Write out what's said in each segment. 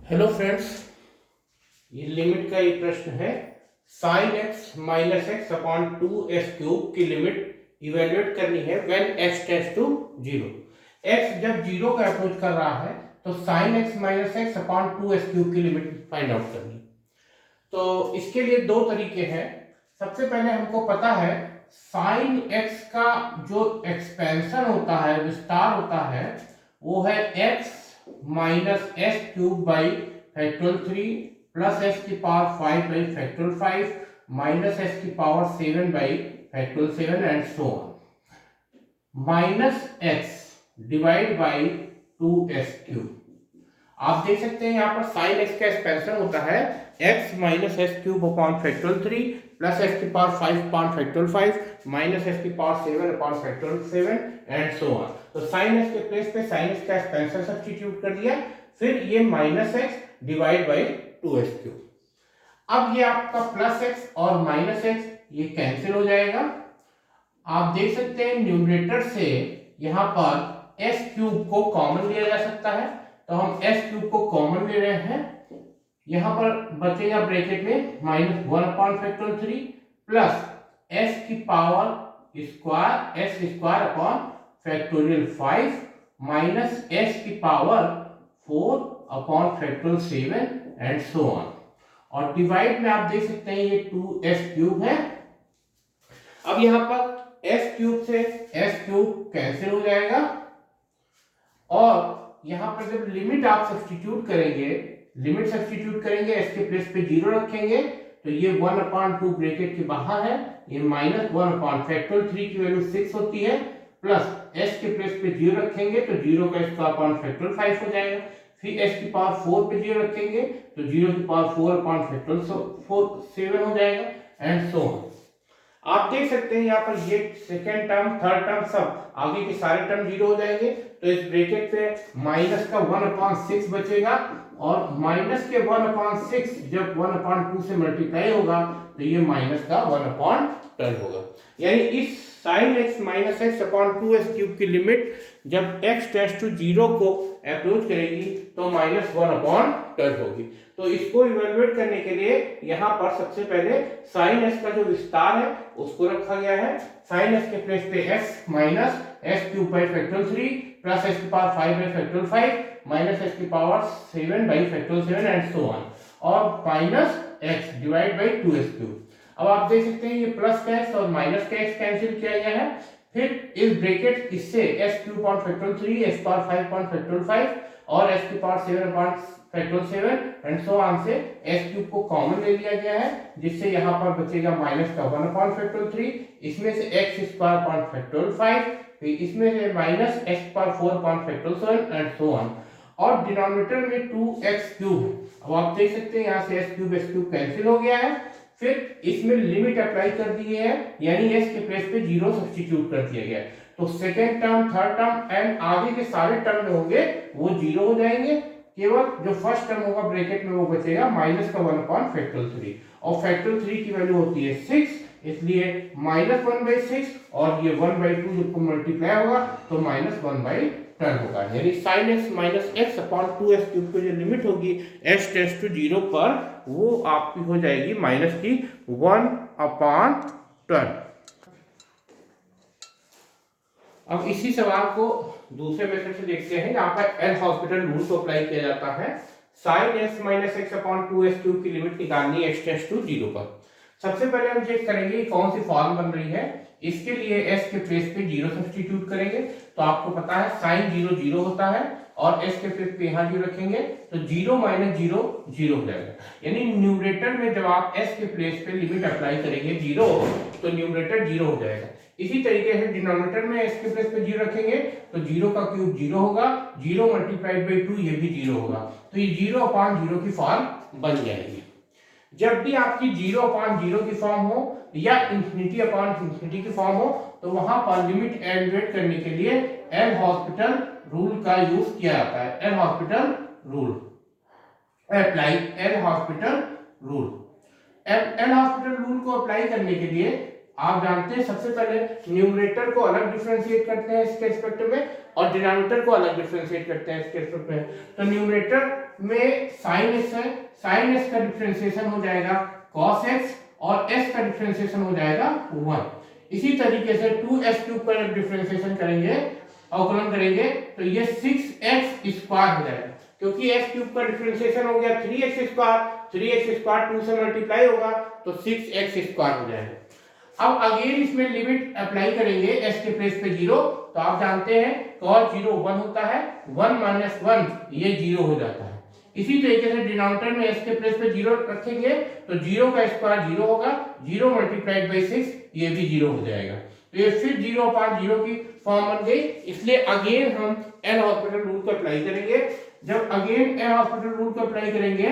Hello friends, ये limit का एक प्रश्न है। Sine x minus x upon two S cube की लिमिट इवेल्युएट करनी है when x tends to zero. X जब जीरो का अप्रोच कर रहा है तो sine x minus x upon two S cube की लिमिट फाइंड आउट करनी है। तो इसके लिए दो तरीके हैं। सबसे पहले हमको पता है साइन एक्स का जो एक्सपेंशन होता है, विस्तार होता है, वो है x minus S cube by factorial 3 plus S की power 5 by factorial 5 minus S की power 7 by factorial 7 and so on minus x divide by two S cube. आप देख सकते हैं यहाँ पर साइन एक्स का एक्सपेंशन होता है x minus S cube upon factorial 3 plus x की power 5 upon factorial 5 minus S की power 7 upon factorial 7 and so on. तो साइन एक्स के प्लेस पे साइन एक्स का एक्सपेंशन सब्स्टिट्यूट कर दिया, फिर ये minus x divide by two S cube. अब ये आपका प्लस एक्स और माइनस एक्स ये कैंसिल हो जाएगा। आप देख सकते हैं न्यूमरेटर से यहाँ पर एस क्यूब को कॉमन लिया जा सकता है, तो हम एस क्यूब को कॉमन ले रहे हैं। यहाँ पर बचेगा ब्रैकेट में minus 1 upon factorial 3 plus S की power square s square upon factorial 5 minus S की power 4 upon factorial 7 and so on. और डिवाइड में आप देख सकते हैं ये 2s क्यूब है। अब यहाँ पर s क्यूब से s क्यूब कैंसिल हो जाएगा और यहाँ पर जब लिमिट आप सब्स्टिट्यूट करेंगे s के प्लेस पे 0 रखेंगे तो ये 1 अपॉन 2 ब्रैकेट के बाहर है, ये माइनस 1 अपॉन फैक्टोरियल 3 की वैल्यू 6 होती है, प्लस s के प्लेस पे 0 रखेंगे तो 0 का स्क्वायर अपॉन फैक्टोरियल 5 हो जाएगा, फिर s की पावर 4 पे 0 रखेंगे तो 0 की पावर 4 अपॉन फैक्टोरियल 7 हो जाएगा एंड सो ऑन। आप देख सकते हैं यहाँ पर ये सेकेंड टर्म थर्ड टर्म सब आगे के सारे टर्म 0 हो जाएंगे, तो इस ब्रैकेट पे माइनस का 1/6 बचेगा और माइनस के 1/6 जब 1/2 से मल्टीप्लाई होगा तो ये माइनस का 1/10 होगा। यानी इस sign x minus x upon 2s cube की लिमिट जब x टेंड्स टू 0 को अप्रोच करेगी तो माइनस 1/10 होगी। तो इसको इवेल्युएट करने के लिए यहाँ पर सबसे पहले साइन एक्स का जो विस्तार है उसको रखा गया है। साइन एक्स के प्लेस पे x minus S cube by factorial 3 plus S की power 5 by factorial 5 minus S की power 7 by factorial 7 and so on और minus x divide by 2s cube. अब आप देख सकते हैं ये प्लस का x और माइनस का x कैंसिल किया गया है, फिर इस ब्रैकेट इससे s cube upon factorial 3 s power 5 upon factorial 5 और s की power 7 upon factorial 7 and so on से s क्यूब को कॉमन ले लिया गया है, जिससे यहाँ पर बचेगा माइनस का 1 अपॉन फैक्टोरियल 3, इसमें से x स्क्वायर अपॉन फैक्टोरियल 5, फिर इसमें से minus x power 4 upon factorial 7 and so on और डिनोमिनेटर में 2x क्यूब। अब आप देख सकते हैं यहाँ से s क्यूब कैंसिल हो गया है, फिर इसमें लिमिट अप्लाई कर दी है, यानी s के प्लेस पे 0 सब्स्टिट्यूट कर दिया गया है, तो second term third term and आगे के सारे टर्म जो होंगे वो 0 हो जाएंगे, केवल जो फर्स्ट टर्म होगा ब्रैकेट में वो बचेगा माइनस का 1 अपॉन फैक्टोरियल 3 और फैक्टोरियल 3 की वैल्यू होती है 6, इसलिए माइनस 1/6 और ये 1/2 जब मल्टीप्लाई होगा तो माइनस 1/10 होगा। यानी sign x minus x upon 2s cube की जो लिमिट होगी s टेंड्स टू 0 पर वो आपकी हो जाएगी माइनस की 1/10। अब इसी सवाल को दूसरे मेथड से देखते हैं। यहाँ पर एल हॉस्पिटल रूल को अप्लाई किया जाता है। Sine x minus x upon 2s cube की लिमिट निकालनी है x टेंड्स टू 0 पर। सबसे पहले हम चेक करेंगे कौन सी फॉर्म बन रही है। इसके लिए s के प्लेस पे 0 सब्स्टिट्यूट करेंगे, तो आपको पता है साइन 0 0 होता है और s के प्लेस पे यहाँ 0 रखेंगे तो 0 माइनस 0 0 हो जाएगा। यानी न्यूमरेटर में जब आप s के प्लेस पे लिमिट अप्लाई करेंगे 0 तो न्यूमरेटर 0 हो जाएगा। इसी तरीके से डिनोमिनेटर में s के प्लेस पे 0 रखेंगे तो 0 का क्यूब 0 होगा, 0 मल्टीप्लाइड बाई 2 ये भी 0 होगा, तो ये 0/0 की फॉर्म बन जाएगी। जब भी आपकी 0/0 की फॉर्म हो या इंफिनिटी की फॉर्म हो तो वहां पर लिमिट एलिमिनेट करने के लिए एल हॉस्पिटल रूल का यूज किया जाता है। एल हॉस्पिटल रूल को अप्लाई करने के लिए आप जानते हैं सबसे पहले न्यूमरेटर को अलग डिफरेंशिएट करते हैं इसके रिस्पेक्ट में और डिनोमिनेटर को अलग डिफरेंशिएट करते हैं इसके रिस्पेक्ट में। तो न्यूमरेटर में sin x है, sin x का डिफरेंशिएशन हो जाएगा cos x और s का डिफरेंशिएशन हो जाएगा 1। इसी तरीके से 2s³ का जब डिफरेंशिएशन करेंगे, अवकलन करेंगे, तो ये 6x स्क्वायर हो जाएगा, क्योंकि s³ का डिफरेंशिएशन हो गया 3x स्क्वायर 2 से मल्टीप्लाई होगा तो 6x स्क्वायर हो जाएगा। अब अगेन इसमें लिमिट अप्लाई करेंगे s के प्लेस पे 0, तो आप जानते हैं cos 0 1 होता है, 1 - 1 ये 0 हो जाता है। इसी तरीके से डिनोमिनेटर में s के प्लेस पे 0 रखेंगे तो 0 का स्क्वायर 0 होगा, 0 मल्टीप्लाइड बाई 6 ये भी 0 हो जाएगा। तो ये फिर 0/0 की फॉर्म बन गई। इसलिए अगेन हम एल हॉस्पिटल रूल को अप्लाई करेंगे। जब अगेन एल हॉस्पिटल रूल को अप्लाई करेंगे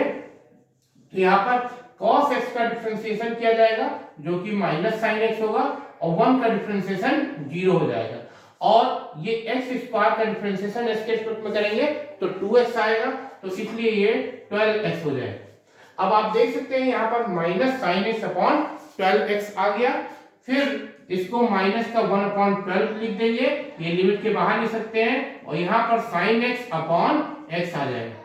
तो यहाँ पर cos x का डिफरेंशिएशन किया जाएगा जो कि -sin x होगा और 1 का डिफरेंशिएशन 0 हो जाएगा, और ये x स्क्वायर का डिफरेंशिएशन s के रिस्पेक्ट में करेंगे तो 2x आएगा, तो इसलिए ये 12x हो जाएगा। अब आप देख सकते हैं यहाँ पर -sin x/12x आ गया। फिर इसको माइनस का 1/12 लिख देंगे, ये लिमिट के बाहर लिख सकते हैं, और यहाँ पर sin x/x आ जाएगा।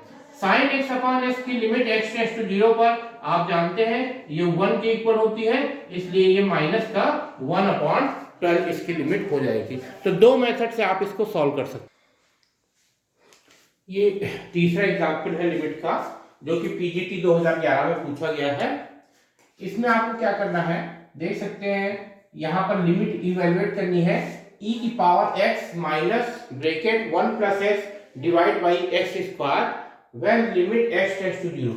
sin x/x की लिमिट x टेंड्स टू 0 पर आप जानते हैं ये 1 के इक्वल होती है, इसलिए ये माइनस का 1/12 इसकी लिमिट हो जाएगी। तो दो मेथड से आप इसको सॉल्व कर सकते हैं। ये तीसरा एग्जांपल है लिमिट का, जो कि पीजीटी 2011 में पूछा गया है। इसमें आपको क्या करना है, देख सकते हैं यहाँ पर लिमिट इवेलुएट करनी है e की power x minus bracket 1 + x divide by x square when limit x tends to 0।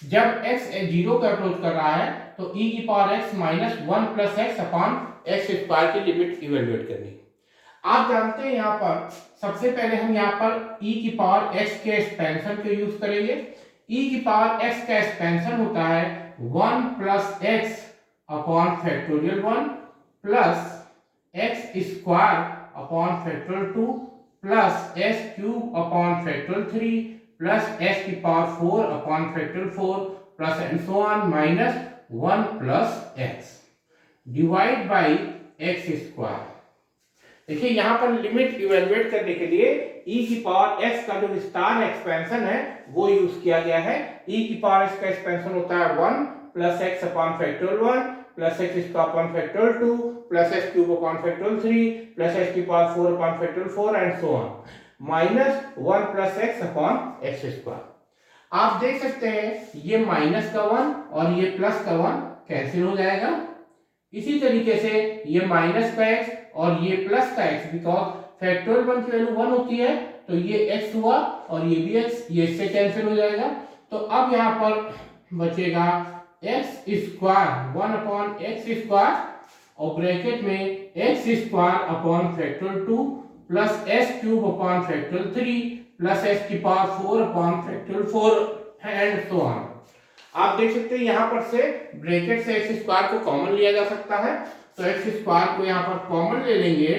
जब x 0 का अप्रोच कर रहा है तो e की power x minus 1 + x upon x square की लिमिट इवेलुएट करनी। आप जानते हैं यहाँ पर सबसे पहले हम यहाँ पर e की पावर x के एक्सपेंशन को यूज करेंगे। e की पावर x का एक्सपेंशन होता है 1 + x upon factorial 1 plus x square upon factorial 2 plus s³ upon factorial 3 plus s की power 4 upon factorial 4 plus and so on minus 1 + x divide by x square. देखिए यहाँ पर limit evaluate करने के लिए e की पावर x का जो स्टार एक्सपेंशन है वो यूज किया गया है। e की पावर x का एक्सपेंशन होता है 1 + x upon factorial 1 plus x square upon factorial 2 plus s³ upon factorial 3 plus s की power 4 upon factorial 4 and so on minus 1 + x upon x square. आप देख सकते हैं ये माइनस का 1 और ये प्लस का 1 कैंसिल हो जाएगा। इसी तरीके से ये माइनस का x और ये प्लस का x, बिकॉज फैक्टोरियल 1 की वैल्यू 1 होती है तो ये x हुआ और ये भी x, ये इससे कैंसिल हो जाएगा। तो अब यहाँ पर बचेगा x स्क्वायर 1/x स्क्वायर और ब्रैकेट में x square upon factorial 2 plus s³ upon factorial 3 plus s की power 4 upon factorial 4 and so on. आप देख सकते हैं यहाँ पर से ब्रैकेट से x स्क्वायर को कॉमन लिया जा सकता है, तो x स्क्वायर को यहाँ पर कॉमन ले लेंगे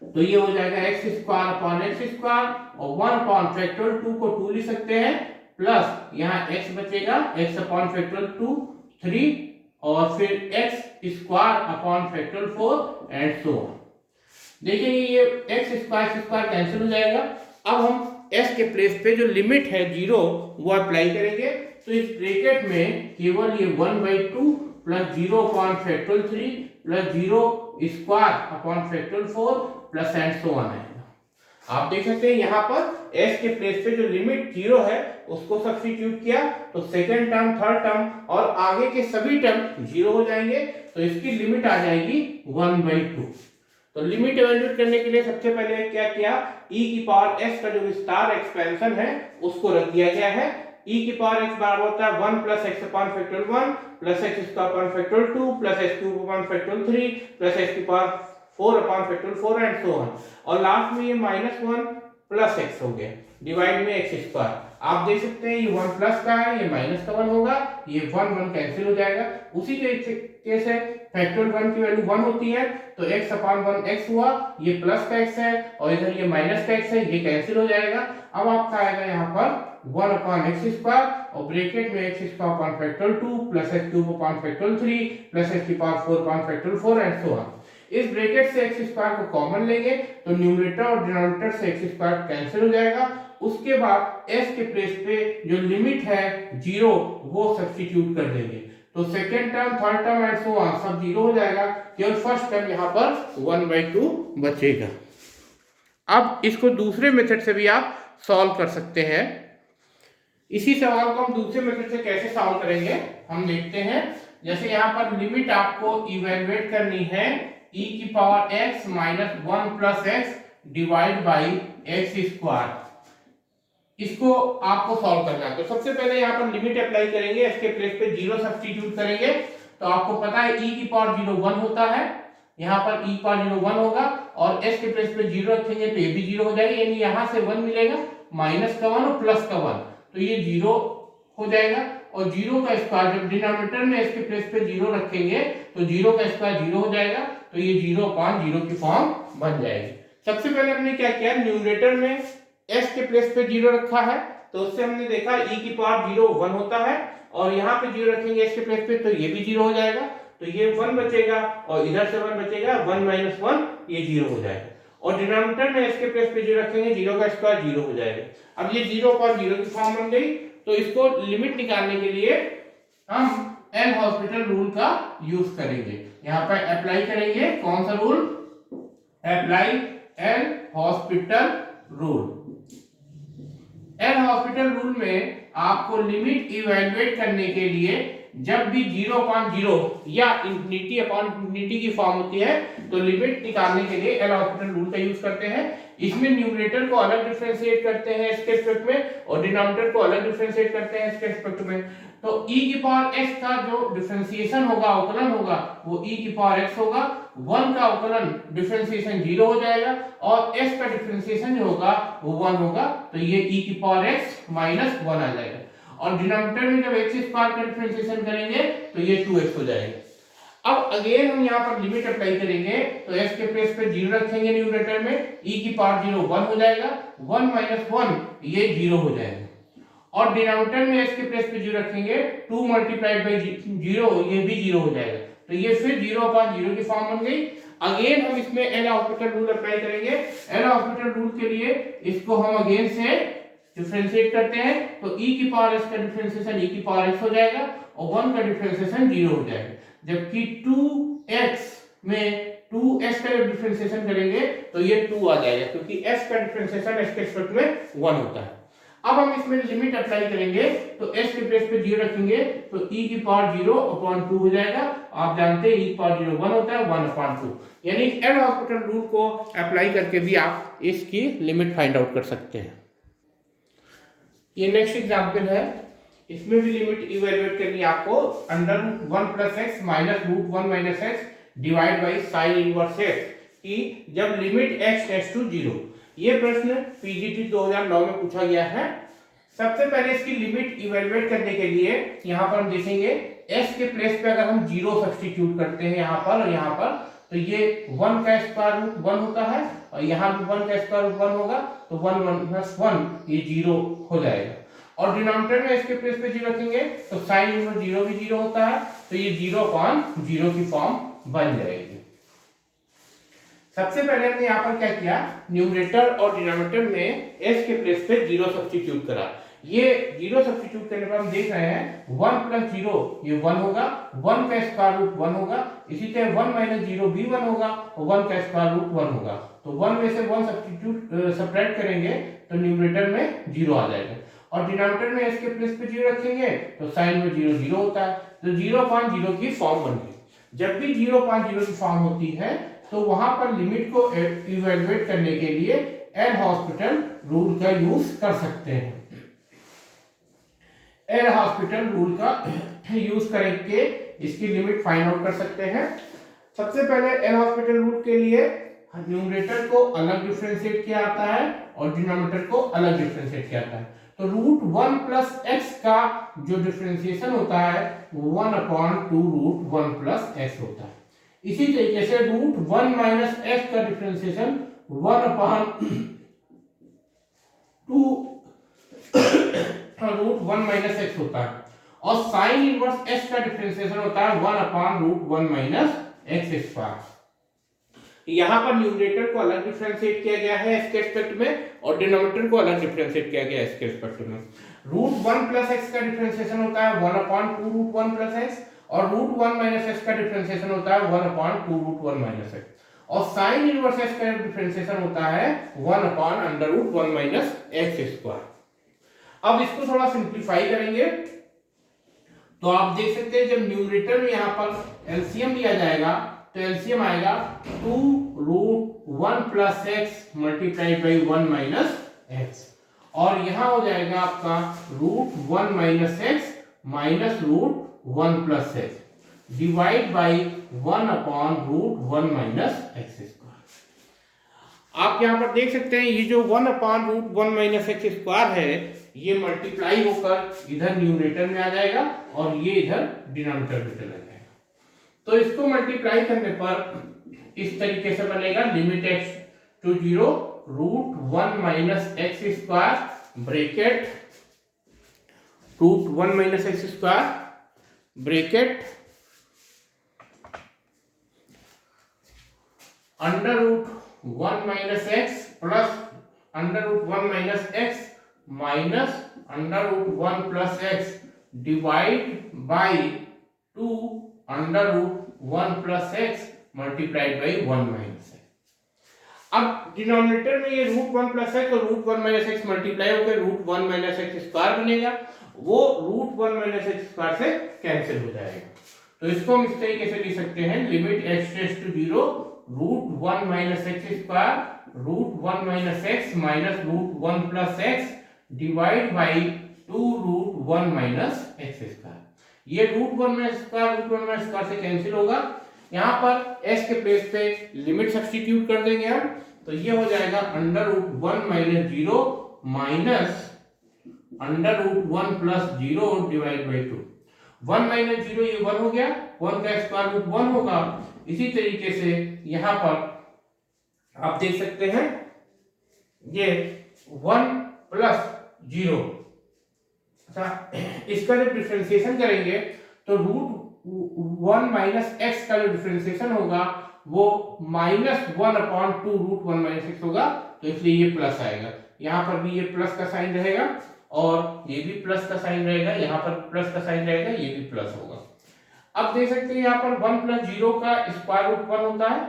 तो ये हो जाएगा x square upon x square और 1 अपॉन फैक्टोरियल 2 को 2 लिख सकते हैं प्लस यहाँ x बचेगा x अपॉन फैक्टोरियल 2 3 और फिर x square upon factorial 4 and so on. देखिए ये x स्क्वायर कैंसिल हो जाएगा। अब हम s के प्लेस पे जो लिमिट है 0 वो अप्लाई करेंगे, तो इस ब्रैकेट में केवल ये 1/2 plus 0 upon factorial 3 plus 0 square upon factorial 4 plus and so on आएगा। आप देख सकते हैं यहाँ पर s के प्लेस पे जो लिमिट 0 है उसको सब्स्टिट्यूट किया तो सेकेंड टर्म, थर्ड टर्म और आगे के सभी टर्म 0 हो जाएंगे, तो इसकी लिमिट आ जाएगी 1/2। तो लिमिट इवेल्युएट करने के लिए सबसे पहले क्या किया, e की पावर x का जो स्टार एक्सपेंशन है उसको रख दिया गया है। e की पावर x बराबर होता है 1 + x upon factorial 1 plus x square upon factorial 2 plus s³ upon factorial 3 plus s की power 4 upon factorial 4 and so on, और लास्ट में ये -1 प्लस x हो गया डिवाइड में x स्क्वायर। आप देख सकते हैं ये 1 प्लस का है, ये माइनस का 1 होगा, ये 1 कैंसिल हो जाएगा। उसी तरीके से फैक्टोरियल 1 की वैल्यू 1 होती है, तो x अपान 1 x हुआ, ये प्लस का x है और इधर ये माइनस का x है, ये कैंसिल हो जाएगा। अब आपका आएगा यहाँ पर 1 अपान एक्स स्क्वायर और ब्रैकेट में x square upon factorial 2 plus x cube अपान फैक्टोरियल 3 प्लस x की power 4 upon factorial 4 and so on. इस ब्रैकेट से x स्क्वायर को कॉमन लेंगे तो न्यूमरेटर और डिनोमिनेटर से x स्क्वायर कैंसिल हो जाएगा। उसके बाद s के प्लेस पे जो लिमिट है 0 वो सब्स्टिट्यूट कर देंगे, तो second term third term and so on सब 0 हो जाएगा, केवल फर्स्ट टर्म यहाँ पर 1/2 बचेगा। अब इसको दूसरे मेथड से भी आप सॉल्व कर सकते हैं। इसी सवाल को हम दूसरे मेथड से कैसे सॉल्व करेंगे हम देखते हैं। जैसे यहाँ पर लिमिट आपको इवेलुएट करनी है e की power x minus 1 plus x divide by x square, इसको आपको सॉल्व करना है। तो सबसे पहले यहाँ पर लिमिट अप्लाई करेंगे, इसके प्लेस पे 0 सब्स्टिट्यूट करेंगे, तो आपको पता है e की पावर 0 1 होता है, यहाँ पर e पावर 0 1 होगा और s के प्लेस पे 0 रखेंगे तो ये भी 0 हो जाएगा, यानी यहाँ से 1 मिलेगा, माइनस का 1 और प्लस का 1, तो ये 0 हो जाएगा। और 0 का स्क्वायर जब डिनोमिनेटर में s के प्लेस पे 0 रखेंगे तो 0 का स्क्वायर 0 हो जाएगा, तो ये 0/0 की फॉर्म बन जाएगी। सबसे पहले हमने क्या किया, न्यूमरेटर में s के प्लेस पे 0 रखा है, तो उससे हमने देखा e की पावर 0 1 होता है और यहाँ पे 0 रखेंगे s के प्लेस पे तो ये भी 0 हो जाएगा, तो ये 1 बचेगा और इधर से 1 बचेगा, 1 माइनस 1 ये 0 हो जाएगा। और डिनोमिनेटर में s के प्लेस पे 0 रखेंगे, 0 का स्क्वायर 0 हो जाएगा। अब ये 0/0 की फॉर्म बन गई, तो इसको लिमिट निकालने के लिए हम एल हॉस्पिटल रूल का यूज करेंगे। यहाँ पर अप्लाई करेंगे कौन सा rule, apply L hospital rule. L hospital rule में आपको लिमिट इवैल्यूएट करने के लिए जब भी 0/0 या इंफिनिटी अपॉन इंफिनिटी की फॉर्म होती है तो लिमिट निकालने के लिए एल हॉस्पिटल रूल का यूज करते हैं। इसमें न्यूमरेटर को अलग डिफरेंशिएट करते हैं इसके रिस्पेक्ट में और डिनोमिनेटर को अलग डिफरेंशिएट करते हैं इसके रिस्पेक्ट में। तो e की पावर x का जो डिफरेंशिएशन होगा, अवकलन होगा, वो e की पावर x होगा, 1 का अवकलन डिफरेंशिएशन 0 हो जाएगा और s का डिफरेंशिएशन जो होगा वो 1 होगा, तो ये e की पावर x माइनस 1 आ जाएगा। और डिनोमिनेटर में जब x स्क्वायर का डिफरेंशिएशन करेंगे तो ये 2x हो जाएगा। अब अगेन हम यहाँ पर लिमिट अप्लाई करेंगे, तो s के प्लेस पे 0 रखेंगे न्यूमरेटर में, e की पावर 0 1 हो जाएगा, 1 माइनस 1 ये 0 हो जाएगा। और डिनोमिनेटर में s के प्लेस पे 0 रखेंगे, 2 मल्टीप्लाइड बाई 0 ये भी 0 हो जाएगा, तो ये फिर 0/0 की फॉर्म बन गई। अगेन हम इसमें एल हॉस्पिटल रूल अप्लाई करेंगे। एल हॉस्पिटल रूल के लिए इसको हम अगेन से डिफरेंशिएट करते हैं, तो e की पावर s का डिफरेंशिएशन e की पावर x हो जाएगा और 1 का डिफरेंशिएशन 0 हो जाएगा, जबकि 2x में 2s का डिफरेंशिएशन करेंगे तो ये 2 आ जाएगा, क्योंकि s का डिफरेंशिएशन s के रिस्पेक्ट में 1 होता है। अब हम इसमें लिमिट अप्लाई करेंगे, तो s के प्लेस पे 0 रखेंगे तो e की पावर 0/2 हो जाएगा। आप जानते हैं e की पावर 0 1 होता है, 1/2, यानी एल हॉस्पिटल रूल को अप्लाई करके भी आप इसकी लिमिट फाइंड आउट कर सकते हैं। ये नेक्स्ट एग्जांपल है, इसमें भी लिमिट इवैल्यूएट करनी है आपको, under 1 plus x minus root 1 minus x divide by sine inverse x की जब लिमिट x टेंड्स टू 0। ये प्रश्न पीजीटी 2009 में पूछा गया है। सबसे पहले इसकी लिमिट इवैल्यूएट करने के लिए यहाँ पर हम देखेंगे s के प्लेस पे अगर हम 0 सब्स्टिट्यूट करते हैं यहाँ पर और यहाँ पर, तो ये 1 का स्क्वायर रूट 1 होता है और यहाँ भी 1 का स्क्वायर रूट 1 होगा, तो 1 माइनस 1 ये 0 हो जाएगा। और डिनोमिनेटर में इसके प्लेस पे 0 रखेंगे तो साइन इनवर्स 0 भी 0 होता है, तो ये 0/0 की फॉर्म बन जाएगी। सबसे पहले हमने यहाँ पर क्या किया, न्यूमरेटर और डिनोमिनेटर में s के प्लेस पे 0 सब्स्टिट्यूट करा। ये 0 सब्स्टिट्यूट करने पर हम देख रहे हैं 1 प्लस 0 ये 1 होगा, 1 का स्क्वायर रूट 1 होगा, इसी तरह 1 माइनस 0 भी 1 होगा और 1 का स्क्वायर रूट 1 होगा, तो 1 में से 1 सब्स्टिट्यूट सब्ट्रैक्ट करेंगे तो न्यूमरेटर में 0 आ जाएगा। और डिनोमिनेटर में s के प्लेस पे 0 रखेंगे तो साइन में 0 0 होता है, तो 0/0 की फॉर्म बन गई। जब भी 0/0 की फॉर्म होती है तो वहां पर लिमिट को इवैल्यूएट करने के लिए एल हॉस्पिटल रूल का यूज कर सकते हैं। एल हॉस्पिटल रूल का यूज करके इसकी लिमिट फाइंड आउट कर सकते हैं। सबसे पहले एल हॉस्पिटल रूल के लिए न्यूमरेटर को अलग डिफरेंशिएट किया जाता है और डिनोमिनेटर को अलग डिफरेंशिएट किया जाता है। तो रूट 1 प्लस एक्स का जो डिफरेंशिएशन होता है वो 1/2 रूट 1 प्लस एक्स होता है। इसी तरीके से रूट 1 माइनस एक्स का डिफरेंशिएशन 1/2 रूट 1 माइनस एक्स होता है, और साइन इनवर्स एक्स का डिफरेंशिएशन होता है 1/√1 माइनस एक्स स्क्वायर। यहाँ पर न्यूमरेटर को अलग डिफरेंशिएट किया गया है इसके रिस्पेक्ट में, और डिनोमिनेटर को अलग डिफरेंशिएट किया गया है इसके रिस्पेक्ट में। रूट 1 प्लस एक्स का डिफरेंशिएशन होता है 1/2 रूट 1 प्लस एक्स, और रूट 1 माइनस एक्स का डिफरेंशिएशन होता है 1/2 रूट 1 माइनस एक्स, और साइन इनवर्स एक्स का डिफरेंशिएशन होता है 1/√1 माइनस एक्स स्क्वायर। अब इसको थोड़ा सिंप्लीफाई करेंगे तो आप देख सकते हैं जब न्यूमरेटर में यहाँ पर एलसीएम लिया जाएगा तो एलसीएम आएगा 2 root 1 plus x multiplied by 1 minus x, और यहाँ हो जाएगा आपका root 1 minus x minus root 1 plus x divide by 1/√1 minus x square. आप यहाँ पर देख सकते हैं ये जो 1/√1 माइनस एक्स स्क्वायर है ये मल्टीप्लाई होकर इधर न्यूमरेटर में आ जाएगा और ये इधर डिनोमिनेटर में चला जाएगा। तो इसको मल्टीप्लाई करने पर इस तरीके से बनेगा limit x to 0 root 1 minus x square bracket root 1 minus x square bracket under root 1 minus x plus under root 1 minus x minus under root 1 plus x divide by 2 under root 1 plus x multiplied by 1 minus x. अब denominator में ये root 1 plus x और root 1 minus x multiply होकर root 1 minus x square बनेगा, वो root 1 minus x square से cancel हो जाएगा। तो इसको हम इस तरीके से लिख सकते हैं limit x tends to 0 root 1 minus x square root 1 minus x minus root 1 plus x divide by 2 root 1 minus x square. ये root 1 minus square root 1 minus square से कैंसिल होगा। यहाँ पर s के प्लेस पे लिमिट सब्स्टिट्यूट कर देंगे हम, तो ये हो जाएगा under root 1 minus 0 minus under root 1 plus 0 divide by 2। 1 minus 0 ये 1 हो गया, 1 का स्क्वायर रूट 1 होगा। इसी तरीके से यहाँ पर आप देख सकते हैं ये 1 प्लस 0, अच्छा इसका जब डिफरेंशिएशन करेंगे तो रूट 1 माइनस एक्स का जो डिफरेंशिएशन होगा वो -1/2 रूट 1 माइनस एक्स होगा, तो इसलिए ये प्लस आएगा। यहाँ पर भी ये प्लस का साइन रहेगा और ये भी प्लस का साइन रहेगा, यहाँ पर प्लस का साइन रहेगा, ये भी प्लस होगा। अब देख सकते हैं यहाँ पर 1 प्लस 0 का स्क्वायर रूट 1 होता है,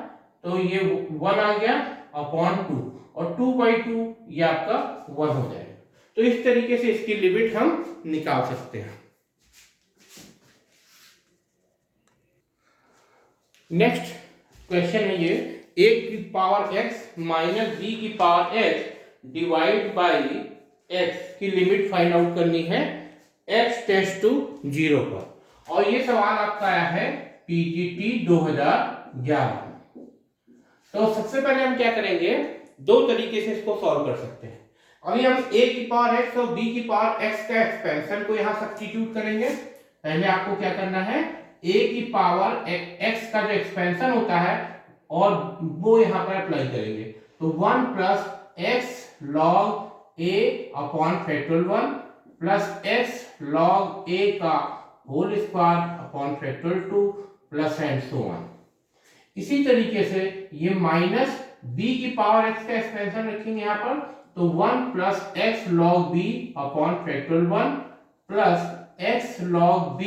तो ये 1 आ गया अपॉन 2, और 2/2 ये आपका 1 हो जाएगा। तो इस तरीके से इसकी लिमिट हम निकाल सकते हैं। नेक्स्ट क्वेश्चन है ये a की पावर x माइनस b की power x divide by x की लिमिट फाइंड आउट करनी है x टेंड्स टू 0 पर, और ये सवाल आपका आया है PGT 2011। तो सबसे पहले हम क्या करेंगे, दो तरीके से इसको सॉल्व कर सकते हैं। अभी हम a की पावर x और b की पावर x का एक्सपेंशन को यहाँ सब्स्टिट्यूट करेंगे। पहले आपको क्या करना है, a की पावर x का जो एक्सपेंशन होता है और वो यहाँ पर अप्लाई करेंगे, तो 1 plus x log a upon factorial 1 plus x log a का whole square upon factorial 2 plus and so on. इसी तरीके से ये माइनस b की पावर x का एक्सपेंशन रखेंगे यहाँ पर, तो 1 plus x log b upon factorial 1 plus x log b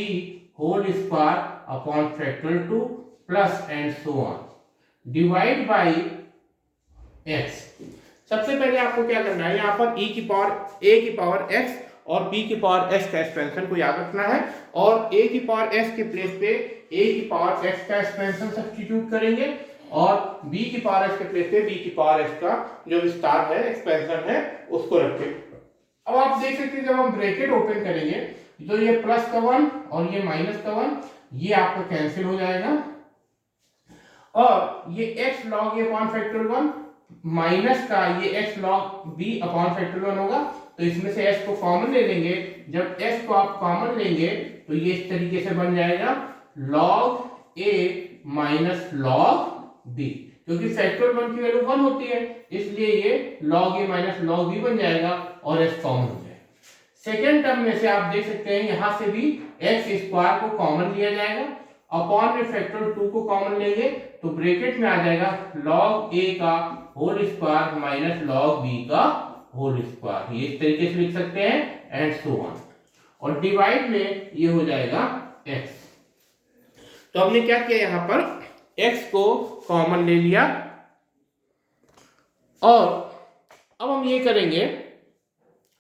whole square upon factorial 2 plus and so on divide by x। सबसे पहले आपको क्या करना है, यहाँ पर a की पावर x और b की पावर x का एक्सपेंशन को याद रखना है, और a की पावर x के प्लेस पे a की पावर x का एक्सपेंशन सब्स्टिट्यूट करेंगे और b की पावर x के प्लेस पे b की पावर x का जो विस्तार है एक्सपेंशन है उसको रखेंगे। अब आप देख सकते हैं जब हम ब्रैकेट ओपन करेंगे तो ये प्लस का 1 और ये माइनस का 1 ये आपका कैंसिल हो जाएगा, और ये x log a upon factorial 1 minus का ये x log b upon factorial 1 होगा, तो इसमें से s को कॉमन ले लेंगे। जब s को आप कॉमन लेंगे तो ये इस तरीके से बन जाएगा log a minus log b, क्योंकि फैक्टोरियल 1 की वैल्यू 1 होती है, इसलिए ये log a minus log b बन जाएगा और s कॉमन हो जाएगा। सेकेंड टर्म में से आप देख सकते हैं यहां से भी x स्क्वायर को कॉमन लिया जाएगा, अपॉन में फैक्टोरियल 2 को कॉमन लेंगे तो ब्रैकेट में आ जाएगा log a का whole square minus log b का होल स्क्वायर, ये इस तरीके से लिख सकते हैं एंड सो ऑन। और डिवाइड में ये हो जाएगा x। तो हमने क्या किया, यहां पर x को कॉमन ले लिया और अब हम ये करेंगे,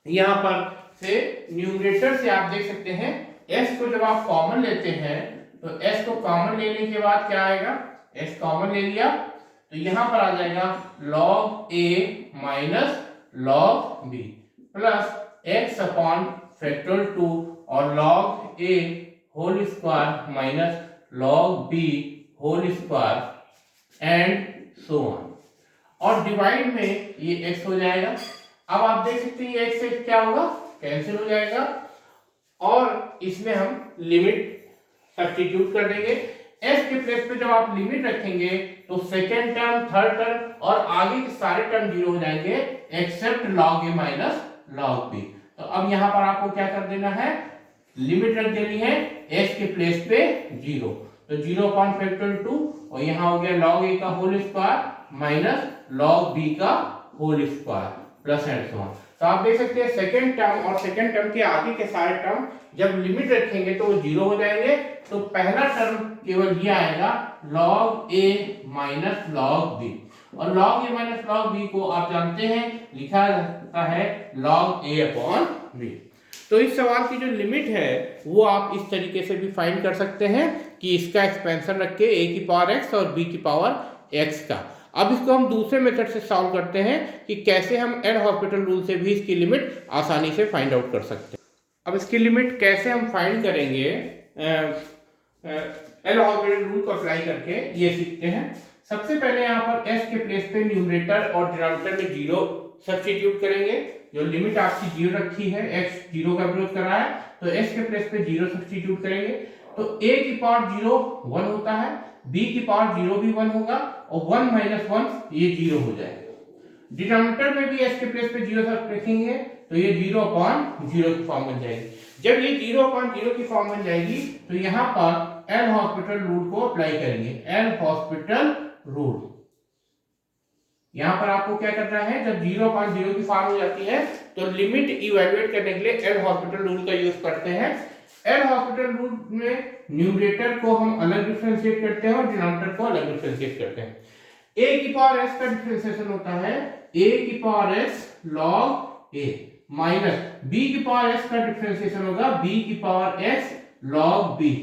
यहां पर से न्यूमरेटर से आप देख सकते हैं s को जब आप कॉमन लेते हैं तो s को कॉमन लेने के बाद क्या आएगा, s कॉमन ले लिया तो यहां पर आ जाएगा log a minus log b plus x upon factorial 2 और log a whole square minus log b whole square and so on. और डिवाइड में ये x हो जाएगा। अब आप देख सकते हैं x से क्या होगा, कैंसिल हो जाएगा और इसमें हम लिमिट सब्स्टिट्यूट कर देंगे। s के प्लेस पे जब आप लिमिट रखेंगे तो सेकेंड टर्म, थर्ड टर्म और आगे के सारे टर्म जीरो हो जाएंगे except log a minus log b। तो अब यहाँ पर आपको क्या कर देना है, लिमिट रख देनी है s के प्लेस पे 0, तो 0 अपॉन फैक्टोरियल 2 और यहाँ हो गया log a का whole square minus log b का whole square plus and so on. तो आप देख सकते हैं सेकेंड टर्म और सेकेंड टर्म के आगे के सारे टर्म जब लिमिट रखेंगे तो वो 0 हो जाएंगे, तो पहला टर्म केवल ये आएगा log a minus log b और log a minus log b को आप जानते हैं लिखा जाता है log a अपॉन b। तो इस सवाल की जो लिमिट है वो आप इस तरीके से भी फाइंड कर सकते हैं कि इसका एक्सपेंशन रख के a की पावर x और b की पावर x का। अब इसको हम दूसरे मेथड से सॉल्व करते हैं कि कैसे हम एल हॉस्पिटल रूल से भी इसकी लिमिट आसानी से फाइंड आउट कर सकते हैं। अब इसकी लिमिट कैसे हम फाइंड करेंगे, एल हॉस्पिटल रूल को अप्लाई करके ये सीखते हैं। सबसे पहले यहाँ पर s के प्लेस पे न्यूमरेटर और डिनोमिनेटर में 0 सब्स्टिट्यूट करेंगे। जो लिमिट आपकी 0 रखी है, x 0 का विरोध कर रहा है तो s के प्लेस पे 0 सब्स्टिट्यूट करेंगे तो a की पावर 0 1 होता है, b की पावर 0 भी 1 होगा और 1 माइनस 1 ये 0 हो जाएगा। डिनोमिनेटर में भी s के प्लेस पे 0 रखेंगे तो ये 0 अपॉन 0 की फॉर्म बन जाएगी। जब ये 0 अपॉन 0 की फॉर्म बन जाएगी तो यहाँ पर एल हॉस्पिटल रूल को अप्लाई करेंगे, एल हॉस्पिटल रूल। यहाँ पर आपको क्या करना है, जब 0 अपॉन 0 की फॉर्म हो जाती है तो लिमिट इवैल्यूएट करने के लिए एल हॉस्पिटल रूल का यूज करते हैं। एल हॉस्पिटल रूल में न्यूमरेटर को हम अलग डिफरेंशिएट करते हैं और डिनोमिनेटर को अलग डिफरेंशिएट करते हैं। a की पावर s का डिफरेंशिएशन होता है a की power s log a minus b की पावर s का डिफरेंशिएशन होगा b की power s log b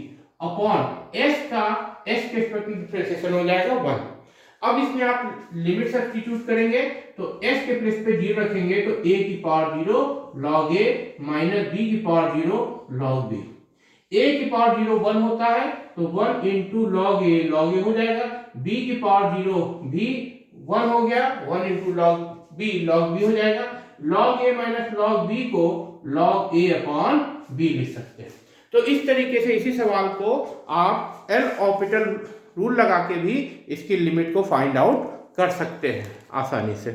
upon s का s के रिस्पेक्ट में डिफरेंशिएशन हो जाएगा 1। अब इसमें आप लिमिट सब्स्टिट्यूट करेंगे तो s के प्लेस पे 0 रखेंगे तो a की power 0 log a minus b की पावर 0 log b। a की पावर 0 1 होता है तो 1 इंटू log a हो जाएगा, b की पावर 0 भी 1 हो गया, 1 इंटू log b हो जाएगा। log a minus log b को log a अपॉन b लिख सकते हैं। तो इस तरीके से इसी सवाल को आप एल हॉस्पिटल रूल लगा के भी इसकी लिमिट को फाइंड आउट कर सकते हैं आसानी से।